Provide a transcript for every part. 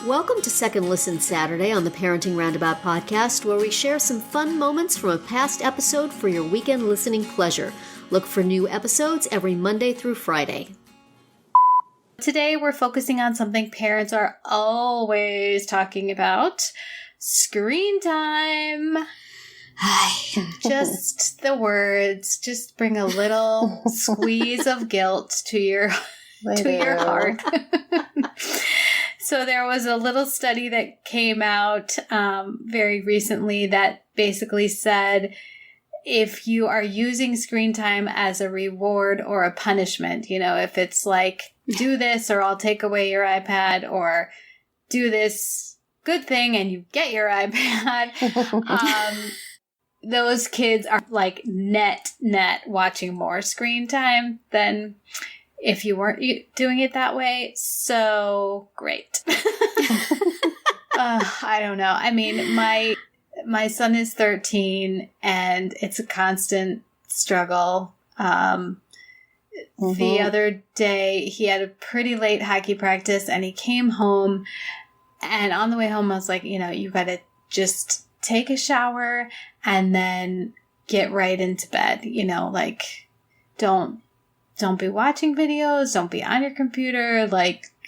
Welcome to Second Listen Saturday on the Parenting Roundabout podcast, where we share some fun moments from a past episode for your weekend listening pleasure. Look for new episodes every Monday through Friday. Today we're focusing on something parents are always talking about: screen time. Just the words just bring a little squeeze of guilt to your heart. So there was a little study that came out very recently that basically said if you are using screen time as a reward or a punishment, if it's like, do this or I'll take away your iPad, or do this good thing and you get your iPad, those kids are like net watching more screen time than if you weren't doing it that way. So great. I don't know. I mean, my son is 13 and it's a constant struggle. The other day he had a pretty late hockey practice and he came home, and on the way home I was like, you got to just take a shower and then get right into bed. Don't be watching videos. Don't be on your computer.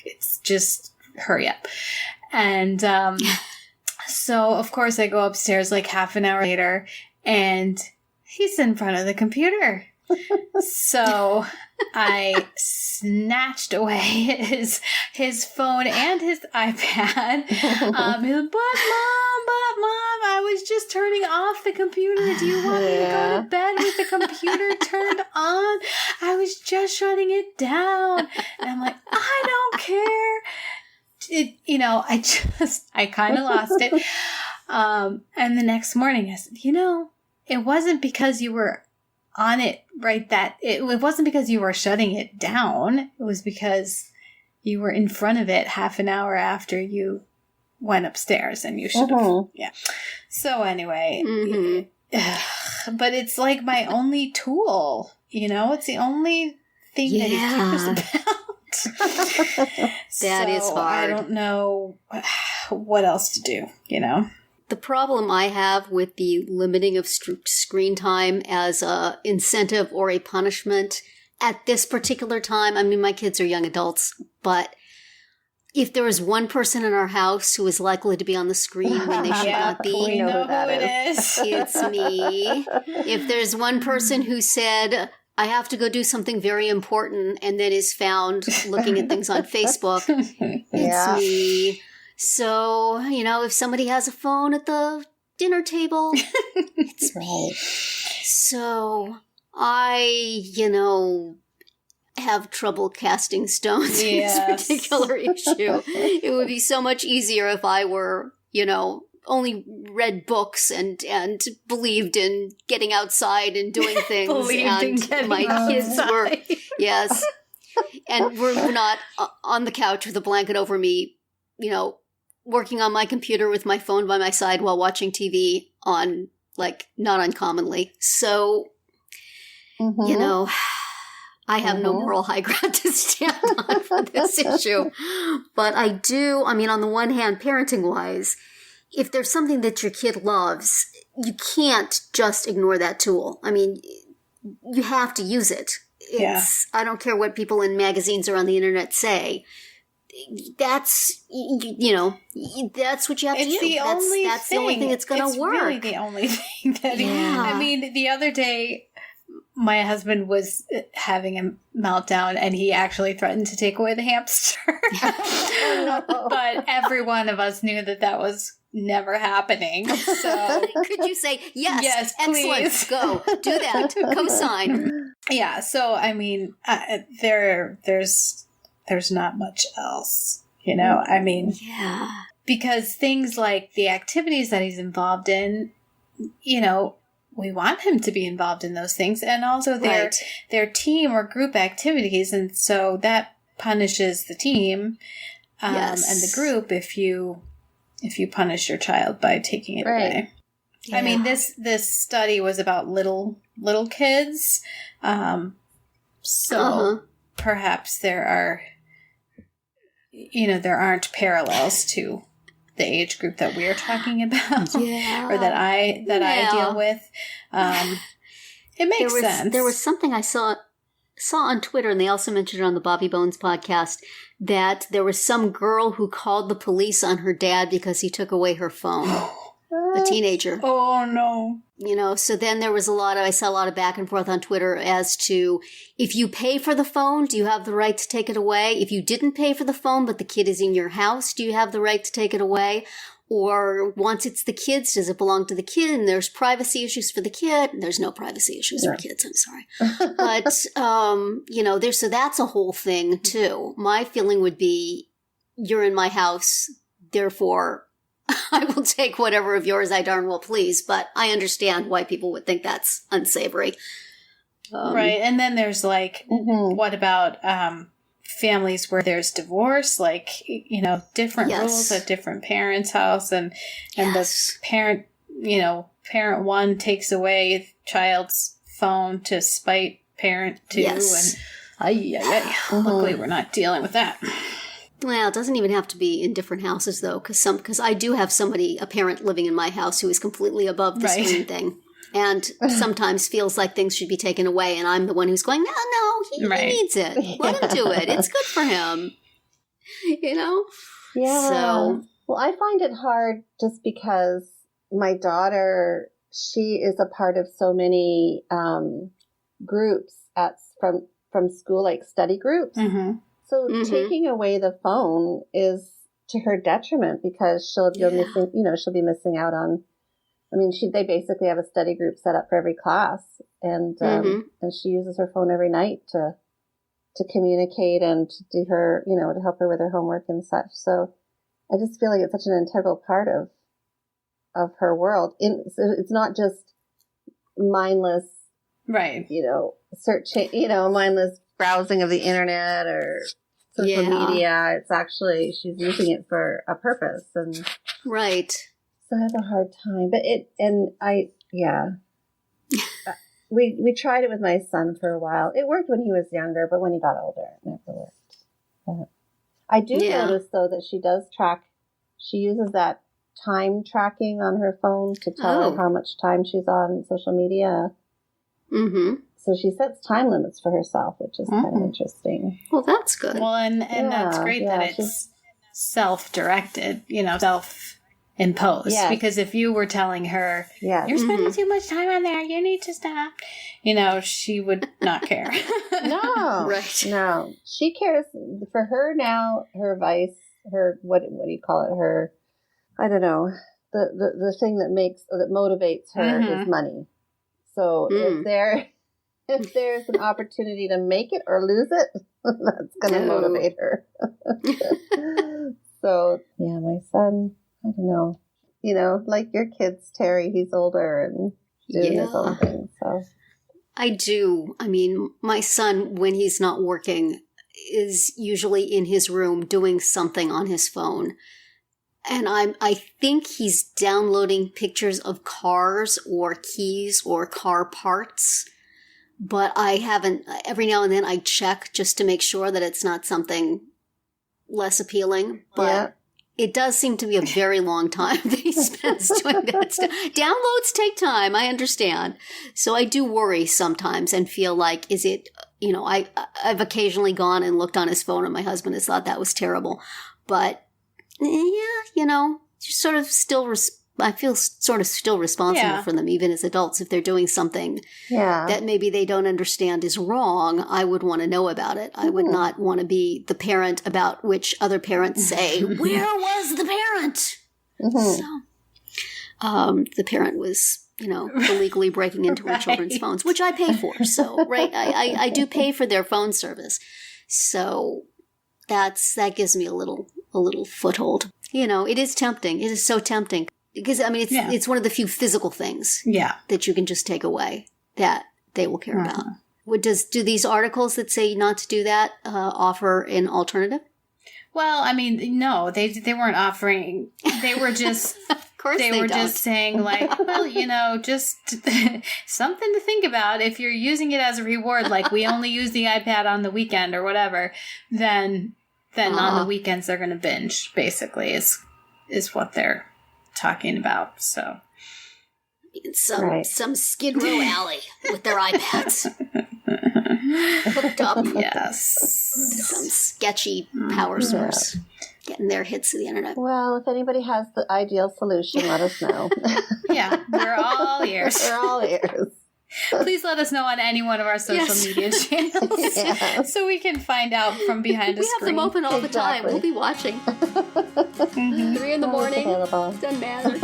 It's just hurry up. And so, of course, I go upstairs like half an hour later, and he's in front of the computer. So I snatched away his phone and his iPad. He's like, but mom, I was just turning off the computer. Do you want me to go to bed with the computer turned on? I was just shutting it down. And I'm like, I don't care. I kind of lost it. And the next morning I said, it wasn't because you were on it it wasn't because you were shutting it down. It was because you were in front of it half an hour after you went upstairs, and you should have. Yeah. So anyway, but it's like my only tool, it's the only thing that he cares about. That is hard. I don't know what else to do, The problem I have with the limiting of screen time as a incentive or a punishment at this particular time, I mean, my kids are young adults, but if there is one person in our house who is likely to be on the screen when they should not be, we know who it is. It's me. If there's one person who said, I have to go do something very important, and then is found looking at things on Facebook, it's me. So, if somebody has a phone at the dinner table, it's me. So, I, have trouble casting stones in this particular issue. It would be so much easier if I were, only read books and believed in getting outside and doing things. And my kids were, yes. And we're not on the couch with a blanket over me, working on my computer with my phone by my side while watching TV on, not uncommonly. So, I have no moral high ground to stand on for this issue. But I do, on the one hand, parenting-wise, if there's something that your kid loves, you can't just ignore that tool. You have to use it. I don't care what people in magazines or on the internet say. That's, that's what you have to do. That's the only thing that's going to work. It's really the only thing that the other day, my husband was having a meltdown and he actually threatened to take away the hamster. But every one of us knew that was never happening. So could you say, yes, excellent, please. Go, do that, co-sign. Yeah, so, there's not much else, because things like the activities that he's involved in, we want him to be involved in those things, and also their team or group activities, and so that punishes the team and the group if you punish your child by taking it away. Yeah. This study was about little kids, so perhaps there are there aren't parallels to the age group that we're talking about, or that I deal with. It makes sense. There was something I saw on Twitter, and they also mentioned it on the Bobby Bones podcast, that there was some girl who called the police on her dad because he took away her phone. A teenager. Oh, no. So then there was I saw a lot of back and forth on Twitter as to, if you pay for the phone, do you have the right to take it away? If you didn't pay for the phone, but the kid is in your house, do you have the right to take it away? Or once it's the kid's, does it belong to the kid? And there's privacy issues for the kid. There's no privacy issues for kids. I'm sorry. But, so that's a whole thing too. My feeling would be, you're in my house, therefore I will take whatever of yours I darn well please. But I understand why people would think that's unsavory. Right. And then there's what about, families where there's divorce, different rules at different parents' house, and the parent, parent one takes away child's phone to spite parent two, and luckily we're not dealing with that. Well, it doesn't even have to be in different houses though, because I do have a parent living in my house who is completely above the screen thing. And sometimes feels like things should be taken away, and I'm the one who's going, no, he needs it. Let him do it. It's good for him. Yeah. So, well, I find it hard just because my daughter, she is a part of so many groups from school, like study groups. Mm-hmm. So taking away the phone is to her detriment, because she'll be missing. She'll be missing out on. I mean, they basically have a study group set up for every class, and she uses her phone every night to communicate and to do her, to help her with her homework and such. So I just feel like it's such an integral part of her world. So it's not just mindless, right? Searching, mindless browsing of the internet or social media. It's actually, she's using it for a purpose, and right. So I have a hard time, but we tried it with my son for a while. It worked when he was younger, but when he got older, it never worked. But I do notice though that she does she uses that time tracking on her phone to tell her how much time she's on social media. Mm-hmm. So she sets time limits for herself, which is kind of interesting. Well, that's good. Well, and that's great that it's self-directed, self-imposed. Yes. Because if you were telling her, you're spending too much time on there, you need to stop, she would not care. No. Right. No. She cares. For her now, her vice, her, what do you call it? Her, I don't know, the thing that motivates her is money. So if there's an opportunity to make it or lose it, that's going to motivate her. So, my son, I don't know, like your kids, Terry, he's older and doing his own thing. So I do. I mean, my son, when he's not working, is usually in his room doing something on his phone. And I think he's downloading pictures of cars or keys or car parts. But I haven't, every now and then I check just to make sure that it's not something less appealing. But it does seem to be a very long time that he spends doing that stuff. Downloads take time, I understand. So I do worry sometimes and feel like, is it, I've occasionally gone and looked on his phone and my husband has thought that was terrible. But sort of still I feel sort of still responsible for them, even as adults. If they're doing something that maybe they don't understand is wrong, I would want to know about it. I would not want to be the parent about which other parents say, where was the parent? So, the parent was, illegally breaking into our children's phones, which I pay for. So, I do pay for their phone service. So that gives me a little foothold. It is tempting. It is so tempting. Because, it's one of the few physical things that you can just take away that they will care about. Do these articles that say not to do that offer an alternative? Well, no, they weren't offering. They were just, of course they were just saying just something to think about. If you're using it as a reward, like we only use the iPad on the weekend or whatever, then then on the weekends they're going to binge, basically, is what they're talking about. So some Skid Row alley with their iPads hooked up. Yes. Some sketchy power source getting their hits of the internet. Well, if anybody has the ideal solution, let us know. Yeah, we're all ears. We're all ears. Please let us know on any one of our social media channels so we can find out from behind a screen. We have them open all the time. We'll be watching. 3 in the morning. Doesn't matter.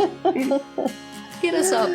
Hit us up.